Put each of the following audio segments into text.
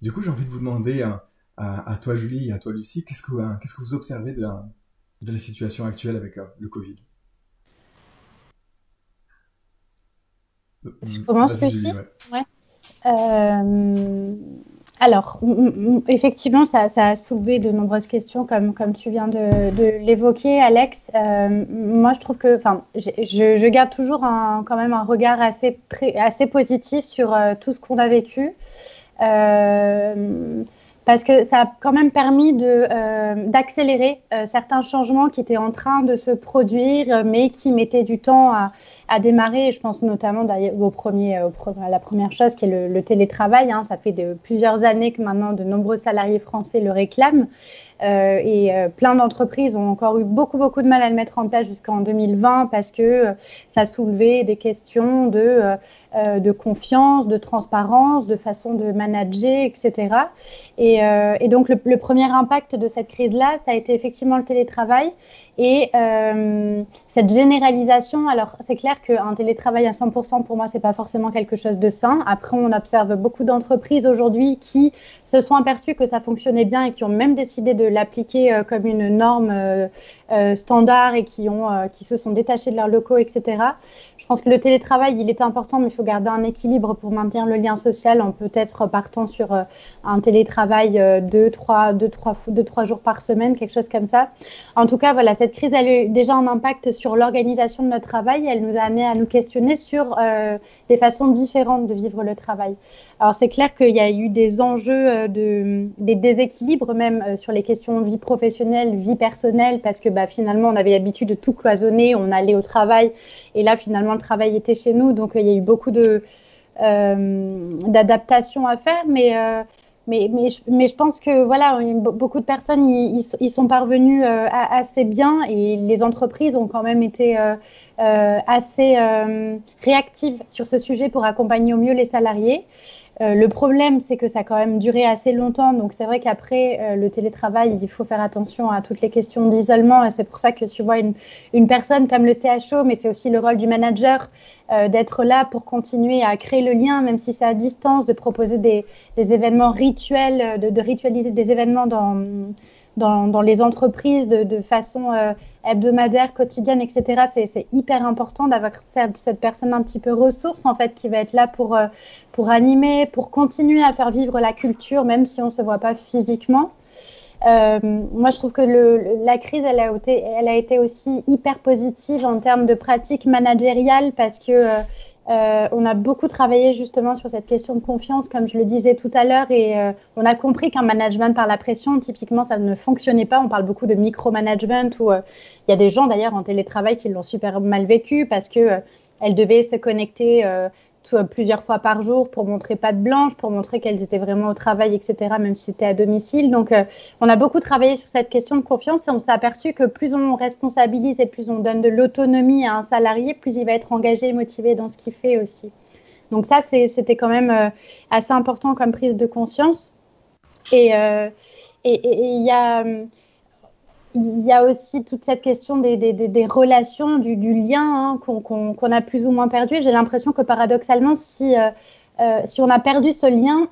Du coup, j'ai envie de vous demander à toi, Julie, et à toi, Lucie, qu'est-ce que vous observez de la situation actuelle avec le Covid? Je commence, Vas-y, Lucie? Julie, ouais. Ouais. Euh, alors, effectivement, ça a soulevé de nombreuses questions, comme tu viens de l'évoquer, Alex. Moi, je trouve que, enfin, je garde toujours quand même un regard assez positif sur tout ce qu'on a vécu. Euh, Parce que ça a quand même permis d'accélérer certains changements qui étaient en train de se produire, mais qui mettaient du temps à démarrer. Et je pense notamment d'ailleurs à la première chose qui est le télétravail. Hein. Ça fait plusieurs années que maintenant de nombreux salariés français le réclament. Plein d'entreprises ont encore eu beaucoup de mal à le mettre en place jusqu'en 2020 parce que ça soulevait des questions de confiance, de transparence, de façon de manager, etc. Et donc, le premier impact de cette crise-là, ça a été effectivement le télétravail et cette généralisation. Alors, c'est clair qu'un télétravail à 100% pour moi, c'est pas forcément quelque chose de sain. Après, on observe beaucoup d'entreprises aujourd'hui qui se sont aperçus que ça fonctionnait bien et qui ont même décidé de l'appliquer comme une norme standard et qui se sont détachés de leurs locaux, etc. Je pense que le télétravail, il est important, mais il faut garder un équilibre pour maintenir le lien social en peut-être partant sur un télétravail deux, trois jours par semaine, quelque chose comme ça. En tout cas, voilà, cette crise, elle a eu déjà un impact sur l'organisation de notre travail. Elle nous a amené à nous questionner sur des façons différentes de vivre le travail. Alors, c'est clair qu'il y a eu des enjeux, des déséquilibres même sur les questions vie professionnelle, vie personnelle, parce que finalement, on avait l'habitude de tout cloisonner, on allait au travail, et là, finalement, le travail était chez nous. Donc, il y a eu beaucoup d'adaptations à faire, mais je pense que voilà, beaucoup de personnes ils sont parvenus assez bien et les entreprises ont quand même été assez réactives sur ce sujet pour accompagner au mieux les salariés. Le problème, c'est que ça a quand même duré assez longtemps. Donc, c'est vrai qu'après, le télétravail, il faut faire attention à toutes les questions d'isolement. Et c'est pour ça que tu vois une personne comme le CHO, mais c'est aussi le rôle du manager d'être là pour continuer à créer le lien, même si c'est à distance, de proposer des événements rituels, de ritualiser des événements dans les entreprises de façon hebdomadaire, quotidienne, etc. C'est hyper important d'avoir cette personne un petit peu ressource, en fait, qui va être là pour animer, pour continuer à faire vivre la culture, même si on ne se voit pas physiquement. Moi, je trouve que la crise, elle a été aussi hyper positive en termes de pratiques managériales parce que on a beaucoup travaillé justement sur cette question de confiance, comme je le disais tout à l'heure, et on a compris qu'un management par la pression, typiquement, ça ne fonctionnait pas. On parle beaucoup de micromanagement où il y a des gens d'ailleurs en télétravail qui l'ont super mal vécu parce que elles devaient se connecter plusieurs fois par jour pour montrer patte blanche, pour montrer qu'elles étaient vraiment au travail, etc., même si c'était à domicile. Donc, on a beaucoup travaillé sur cette question de confiance et on s'est aperçu que plus on responsabilise et plus on donne de l'autonomie à un salarié, plus il va être engagé et motivé dans ce qu'il fait aussi. Donc ça, c'était quand même assez important comme prise de conscience. Et il y a aussi toute cette question des relations, du lien hein, qu'on a plus ou moins perdu. J'ai l'impression que paradoxalement, si on a perdu ce lien,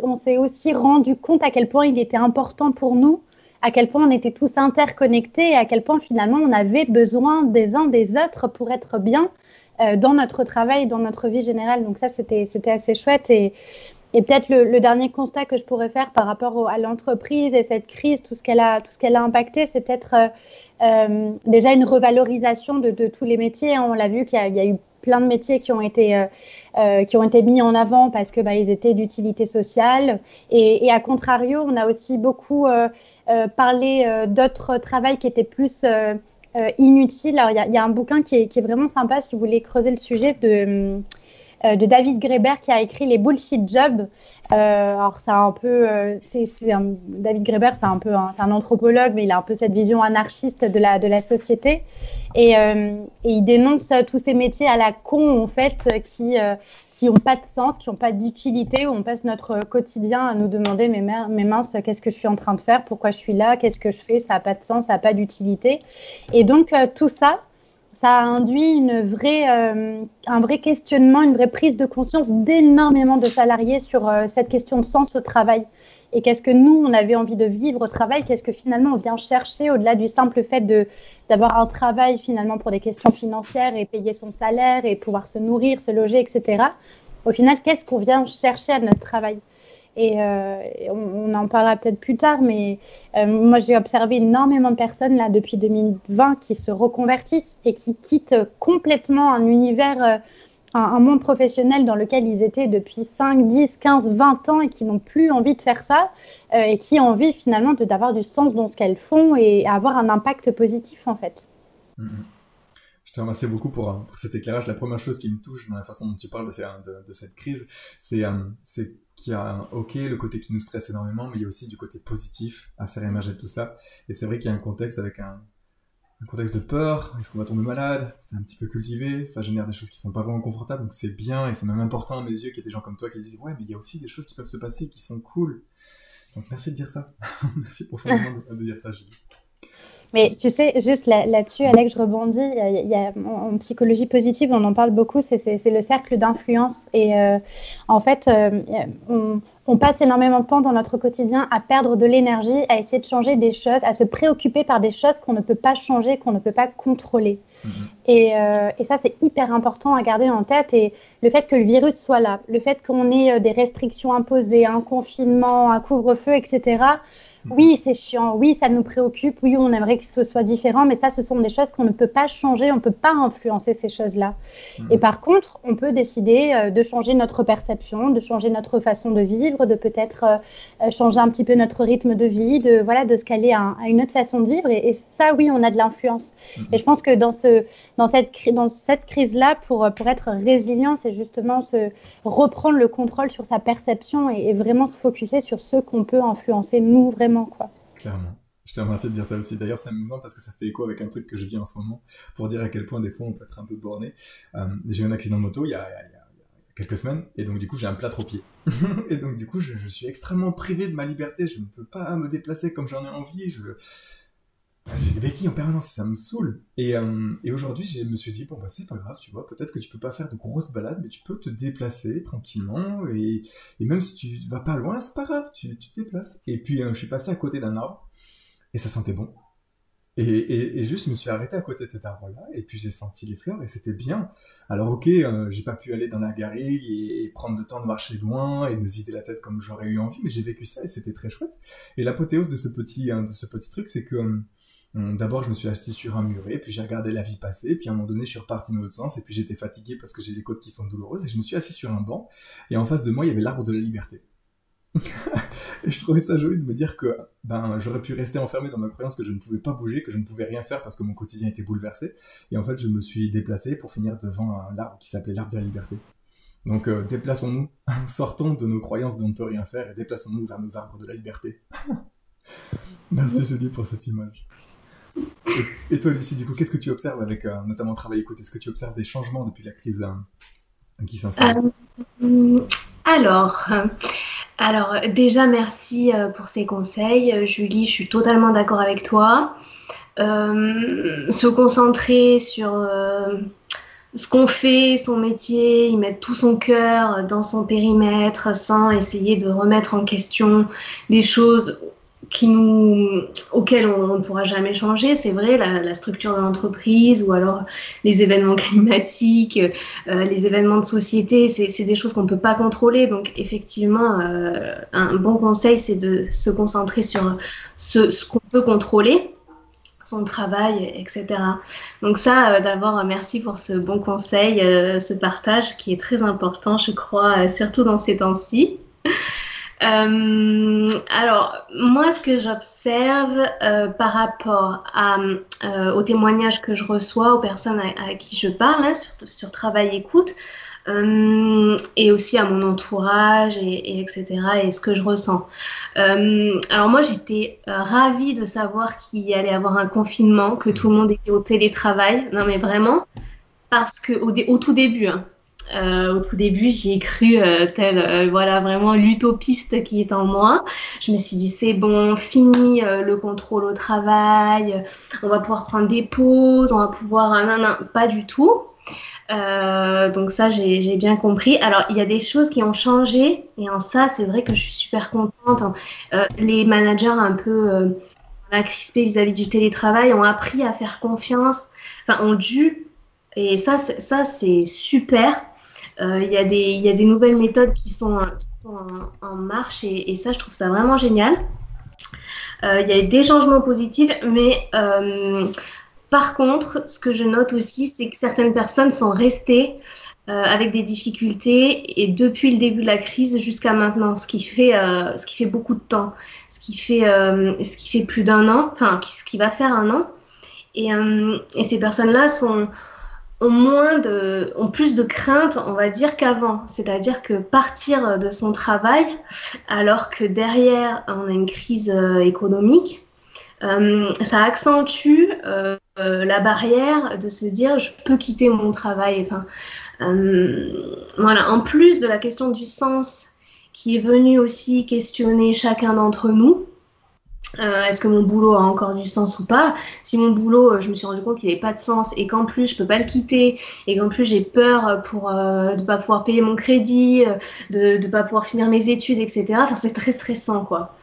on s'est aussi rendu compte à quel point il était important pour nous, à quel point on était tous interconnectés et à quel point finalement on avait besoin des uns des autres pour être bien dans notre travail, dans notre vie générale. Donc ça, c'était assez chouette. Et peut-être le dernier constat que je pourrais faire par rapport à l'entreprise et cette crise, tout ce qu'elle a impacté, c'est peut-être déjà une revalorisation de tous les métiers. Hein. On l'a vu qu'il y a eu plein de métiers qui ont été mis en avant parce que ils étaient d'utilité sociale. Et à contrario, on a aussi beaucoup parlé d'autres travails qui étaient plus inutiles. Alors, il y a un bouquin qui est vraiment sympa si vous voulez creuser le sujet de David Graeber qui a écrit Les Bullshit Jobs. Alors, c'est un peu. David Graeber, c'est un anthropologue, mais il a un peu cette vision anarchiste de la société. Et il dénonce tous ces métiers à la con, en fait, qui n'ont pas de sens, qui n'ont pas d'utilité, où on passe notre quotidien à nous demander mais mince, qu'est-ce que je suis en train de faire, pourquoi je suis là, qu'est-ce que je fais, ça n'a pas de sens, ça n'a pas d'utilité. Et donc, tout ça, ça a induit un vrai questionnement, une vraie prise de conscience d'énormément de salariés sur cette question de sens au travail. Et qu'est-ce que nous, on avait envie de vivre au travail? Qu'est-ce que finalement on vient chercher au-delà du simple fait d'avoir un travail finalement pour des questions financières et payer son salaire et pouvoir se nourrir, se loger, etc. Au final, qu'est-ce qu'on vient chercher à notre travail? Et on en parlera peut-être plus tard, mais moi j'ai observé énormément de personnes là depuis 2020 qui se reconvertissent et qui quittent complètement un univers, un monde professionnel dans lequel ils étaient depuis 5, 10, 15, 20 ans et qui n'ont plus envie de faire ça et qui ont envie finalement d'avoir du sens dans ce qu'elles font et avoir un impact positif en fait. Mhm. Je te remercie beaucoup pour cet éclairage. La première chose qui me touche dans la façon dont tu parles de cette crise, c'est qu'il y a ok, le côté qui nous stresse énormément, mais il y a aussi du côté positif à faire émerger tout ça. Et c'est vrai qu'il y a un contexte avec un contexte de peur. Est-ce qu'on va tomber malade? C'est un petit peu cultivé, ça génère des choses qui sont pas vraiment confortables, donc c'est bien et c'est même important à mes yeux qu'il y ait des gens comme toi qui disent ouais, mais il y a aussi des choses qui peuvent se passer qui sont cool. Donc merci de dire ça. Merci profondément de dire ça, Julie. Mais tu sais, juste là-dessus, Alex, je rebondis. En psychologie positive, on en parle beaucoup, c'est le cercle d'influence. Et en fait, on passe énormément de temps dans notre quotidien à perdre de l'énergie, à essayer de changer des choses, à se préoccuper par des choses qu'on ne peut pas changer, qu'on ne peut pas contrôler. Et ça, c'est hyper important à garder en tête. Et le fait que le virus soit là, le fait qu'on ait des restrictions imposées, un confinement, un couvre-feu, etc., oui, c'est chiant, oui, ça nous préoccupe, oui, on aimerait que ce soit différent, mais ça, ce sont des choses qu'on ne peut pas changer, on ne peut pas influencer ces choses-là. Et par contre, on peut décider de changer notre perception, de changer notre façon de vivre, de peut-être changer un petit peu notre rythme de vie, de se caler à une autre façon de vivre. Et ça, oui, on a de l'influence. Et je pense que dans cette crise-là, pour être résilient, c'est justement reprendre le contrôle sur sa perception et vraiment se focuser sur ce qu'on peut influencer, nous, vraiment. Quoi. Clairement. Je te remercie de dire ça aussi. D'ailleurs, c'est amusant parce que ça fait écho avec un truc que je vis en ce moment pour dire à quel point des fois on peut être un peu borné. J'ai eu un accident de moto il y a quelques semaines et donc du coup j'ai un plâtre au pied. Et donc du coup je suis extrêmement privé de ma liberté. Je ne peux pas me déplacer comme j'en ai envie. J'ai des béquilles en permanence, ça me saoule. Et aujourd'hui, je me suis dit, bon, bah, c'est pas grave, tu vois, peut-être que tu peux pas faire de grosses balades, mais tu peux te déplacer tranquillement, et même si tu vas pas loin, c'est pas grave, tu te déplaces. Et puis, je suis passé à côté d'un arbre, et ça sentait bon. Et juste, je me suis arrêté à côté de cet arbre-là, et puis j'ai senti les fleurs, et c'était bien. Alors, ok, j'ai pas pu aller dans la garrigue et prendre le temps de marcher loin, et de vider la tête comme j'aurais eu envie, mais j'ai vécu ça, et c'était très chouette. Et l'apothéose de ce petit truc, c'est que, d'abord, je me suis assis sur un muret, puis j'ai regardé la vie passer, puis à un moment donné, je suis reparti dans l'autre sens, et puis j'étais fatigué parce que j'ai les côtes qui sont douloureuses, et je me suis assis sur un banc, et en face de moi, il y avait l'arbre de la liberté. Et je trouvais ça joli de me dire que j'aurais pu rester enfermé dans ma croyance que je ne pouvais pas bouger, que je ne pouvais rien faire parce que mon quotidien était bouleversé, et en fait, je me suis déplacé pour finir devant un arbre qui s'appelait l'arbre de la liberté. Donc, déplaçons-nous, sortons de nos croyances dont on ne peut rien faire, et déplaçons-nous vers nos arbres de la liberté. Merci Julie pour cette image. Et toi, Lucie, du coup, qu'est-ce que tu observes avec notamment Travail Écoute? Est-ce que tu observes des changements depuis la crise qui s'installe? Alors, déjà, merci pour ces conseils. Julie, je suis totalement d'accord avec toi. Se concentrer sur ce qu'on fait, son métier, y mettre tout son cœur dans son périmètre sans essayer de remettre en question des choses auxquelles on ne pourra jamais changer. C'est vrai, la structure de l'entreprise ou alors les événements climatiques, les événements de société, c'est des choses qu'on ne peut pas contrôler. Donc effectivement, un bon conseil, c'est de se concentrer sur ce qu'on peut contrôler, son travail, etc. Donc ça, d'abord, merci pour ce bon conseil, ce partage qui est très important, je crois, surtout dans ces temps-ci. Alors, moi, ce que j'observe par rapport aux témoignages que je reçois, aux personnes à qui je parle hein, sur Travail Écoute, et aussi à mon entourage, etc., et ce que je ressens. Alors moi, j'étais ravie de savoir qu'il y allait avoir un confinement, que tout le monde était au télétravail. Non, mais vraiment, parce qu'au tout début, hein, Au tout début, j'y ai cru tel voilà, vraiment l'utopiste qui est en moi. Je me suis dit, c'est bon, fini le contrôle au travail, on va pouvoir prendre des pauses, on va pouvoir... non, non, pas du tout. Donc ça, j'ai bien compris. Alors, il y a des choses qui ont changé et en ça, c'est vrai que je suis super contente. Les managers un peu crispés vis-à-vis du télétravail ont appris à faire confiance, enfin, ont dû, et ça, c'est super. Il y a des nouvelles méthodes qui sont en marche et ça, je trouve ça vraiment génial. Il y a eu des changements positifs, mais par contre, ce que je note aussi, c'est que certaines personnes sont restées avec des difficultés et depuis le début de la crise jusqu'à maintenant, ce qui fait beaucoup de temps, ce qui fait plus d'un an, enfin, ce qui va faire un an. Et ces personnes-là ont plus de crainte, on va dire, qu'avant. C'est-à-dire que partir de son travail, alors que derrière, on a une crise économique, ça accentue la barrière de se dire je peux quitter mon travail. Enfin, voilà. En plus de la question du sens qui est venue aussi questionner chacun d'entre nous. Est-ce que mon boulot a encore du sens ou pas? Si mon boulot, je me suis rendu compte qu'il n'avait pas de sens et qu'en plus je peux pas le quitter et qu'en plus j'ai peur pour de pas pouvoir payer mon crédit, de pas pouvoir finir mes études, etc. Enfin, c'est très stressant, quoi.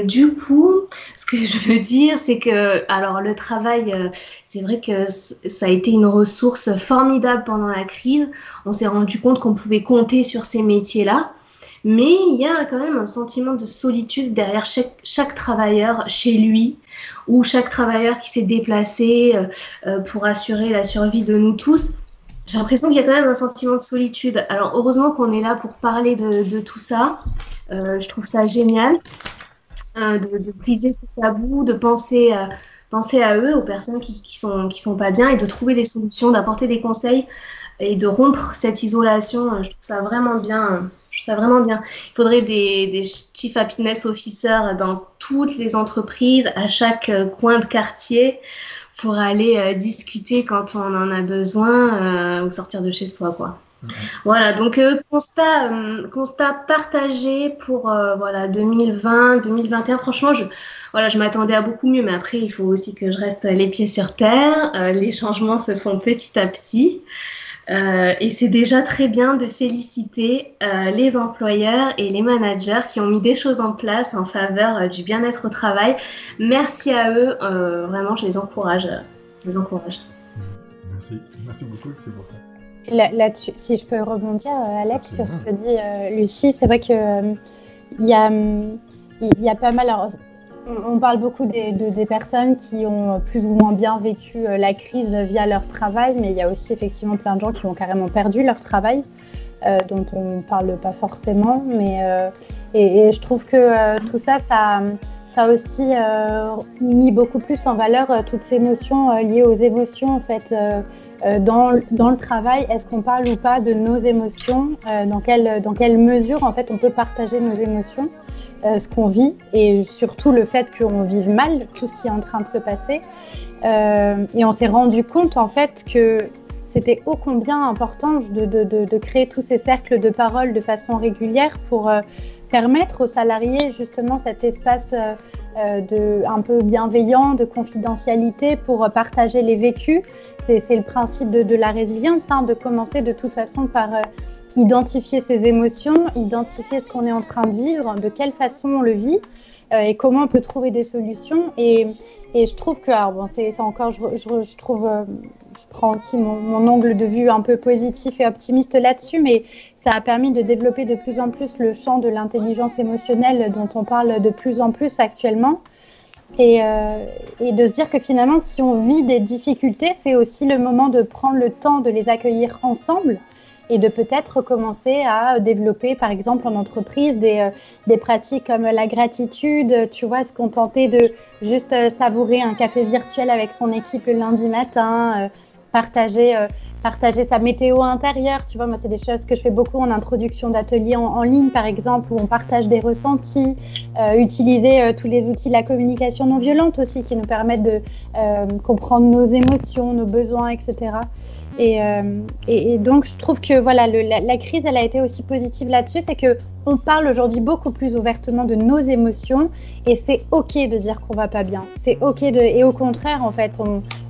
Du coup, ce que je veux dire, c'est que alors le travail, c'est vrai que ça a été une ressource formidable pendant la crise. On s'est rendu compte qu'on pouvait compter sur ces métiers-là. Mais il y a quand même un sentiment de solitude derrière chaque travailleur chez lui ou chaque travailleur qui s'est déplacé pour assurer la survie de nous tous. J'ai l'impression qu'il y a quand même un sentiment de solitude. Alors heureusement qu'on est là pour parler de tout ça. Je trouve ça génial de briser ces tabous, de penser à eux, aux personnes qui sont pas bien et de trouver des solutions, d'apporter des conseils et de rompre cette isolation. Je trouve ça vraiment bien. Je trouve ça vraiment bien. Il faudrait des Chief Happiness Officers dans toutes les entreprises, à chaque coin de quartier, pour aller discuter quand on en a besoin ou sortir de chez soi, quoi. Voilà, donc constat partagé pour voilà, 2020, 2021. Franchement, je m'attendais à beaucoup mieux, mais après, il faut aussi que je reste les pieds sur terre. Les changements se font petit à petit. Et c'est déjà très bien de féliciter les employeurs et les managers qui ont mis des choses en place en faveur du bien-être au travail. Merci à eux, vraiment, je les encourage. Merci beaucoup, c'est pour ça. Là-dessus, si je peux rebondir, Alex, sur ce que dit Lucie, c'est vrai que il y a pas mal. Alors, on parle beaucoup des personnes qui ont plus ou moins bien vécu la crise via leur travail, mais il y a aussi effectivement plein de gens qui ont carrément perdu leur travail, dont on ne parle pas forcément. Et je trouve que tout ça a aussi mis beaucoup plus en valeur toutes ces notions liées aux émotions, en fait. Dans le travail, est-ce qu'on parle ou pas de nos émotions, dans quelle mesure, en fait, on peut partager nos émotions, ce qu'on vit et surtout le fait qu'on vive mal tout ce qui est en train de se passer. Et on s'est rendu compte, en fait, que c'était ô combien important de créer tous ces cercles de parole de façon régulière pour permettre aux salariés justement cet espace un peu bienveillant, de confidentialité pour partager les vécus. C'est le principe de la résilience, hein, de commencer de toute façon par identifier ses émotions, identifier ce qu'on est en train de vivre, de quelle façon on le vit et comment on peut trouver des solutions. Et je trouve que, alors bon, c'est encore, je trouve, je prends aussi mon angle de vue un peu positif et optimiste là-dessus, mais ça a permis de développer de plus en plus le champ de l'intelligence émotionnelle dont on parle de plus en plus actuellement. Et de se dire que finalement, si on vit des difficultés, c'est aussi le moment de prendre le temps de les accueillir ensemble et de peut-être commencer à développer, par exemple, en entreprise, des pratiques comme la gratitude, tu vois, se contenter de juste savourer un café virtuel avec son équipe le lundi matin, partager sa météo intérieure. Tu vois, moi, c'est des choses que je fais beaucoup en introduction d'ateliers en ligne, par exemple, où on partage des ressentis, utiliser tous les outils de la communication non violente aussi, qui nous permettent de comprendre nos émotions, nos besoins, etc. Et donc, je trouve que voilà, la crise, elle a été aussi positive là-dessus, c'est qu'on parle aujourd'hui beaucoup plus ouvertement de nos émotions, et c'est OK de dire qu'on va pas bien. C'est OK et au contraire, en fait,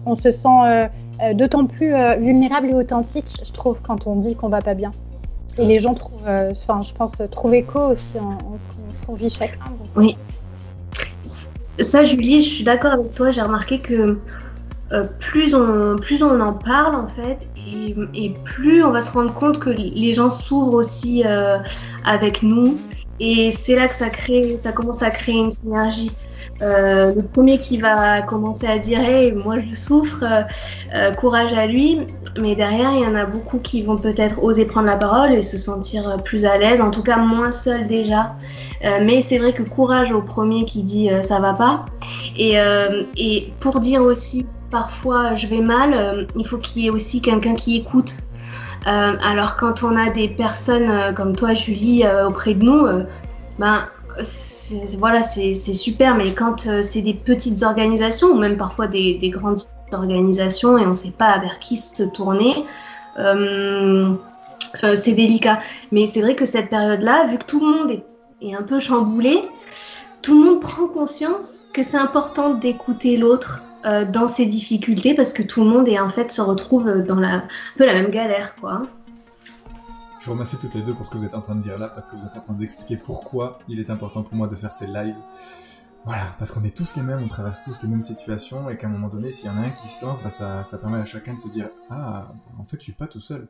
on se sent d'autant plus vulnérable et authentique, je trouve, quand on dit qu'on va pas bien. Et les gens trouvent, je pense, trouvent écho aussi en ce qu'on vit chacun. Donc. Oui. Ça, Julie, je suis d'accord avec toi. J'ai remarqué que plus on en parle, en fait, et plus on va se rendre compte que les gens s'ouvrent aussi avec nous. Et c'est là que ça commence à créer une synergie. Le premier qui va commencer à dire hey, moi je souffre, courage à lui, mais derrière il y en a beaucoup qui vont peut-être oser prendre la parole et se sentir plus à l'aise, en tout cas moins seul déjà, mais c'est vrai que courage au premier qui dit ça va pas, et pour dire aussi parfois je vais mal, il faut qu'il y ait aussi quelqu'un qui écoute. Alors quand on a des personnes comme toi Julie auprès de nous, c'est super, mais quand c'est des petites organisations ou même parfois des grandes organisations et on ne sait pas vers qui se tourner, c'est délicat. Mais c'est vrai que cette période-là, vu que tout le monde est un peu chamboulé, tout le monde prend conscience que c'est important d'écouter l'autre dans ses difficultés, parce que tout le monde en fait se retrouve dans un peu la même galère, quoi. Je vous remercie toutes les deux pour ce que vous êtes en train de dire là, parce que vous êtes en train d'expliquer pourquoi il est important pour moi de faire ces lives. Voilà, parce qu'on est tous les mêmes, on traverse tous les mêmes situations, et qu'à un moment donné, s'il y en a un qui se lance, ça permet à chacun de se dire « Ah, en fait, je suis pas tout seul ».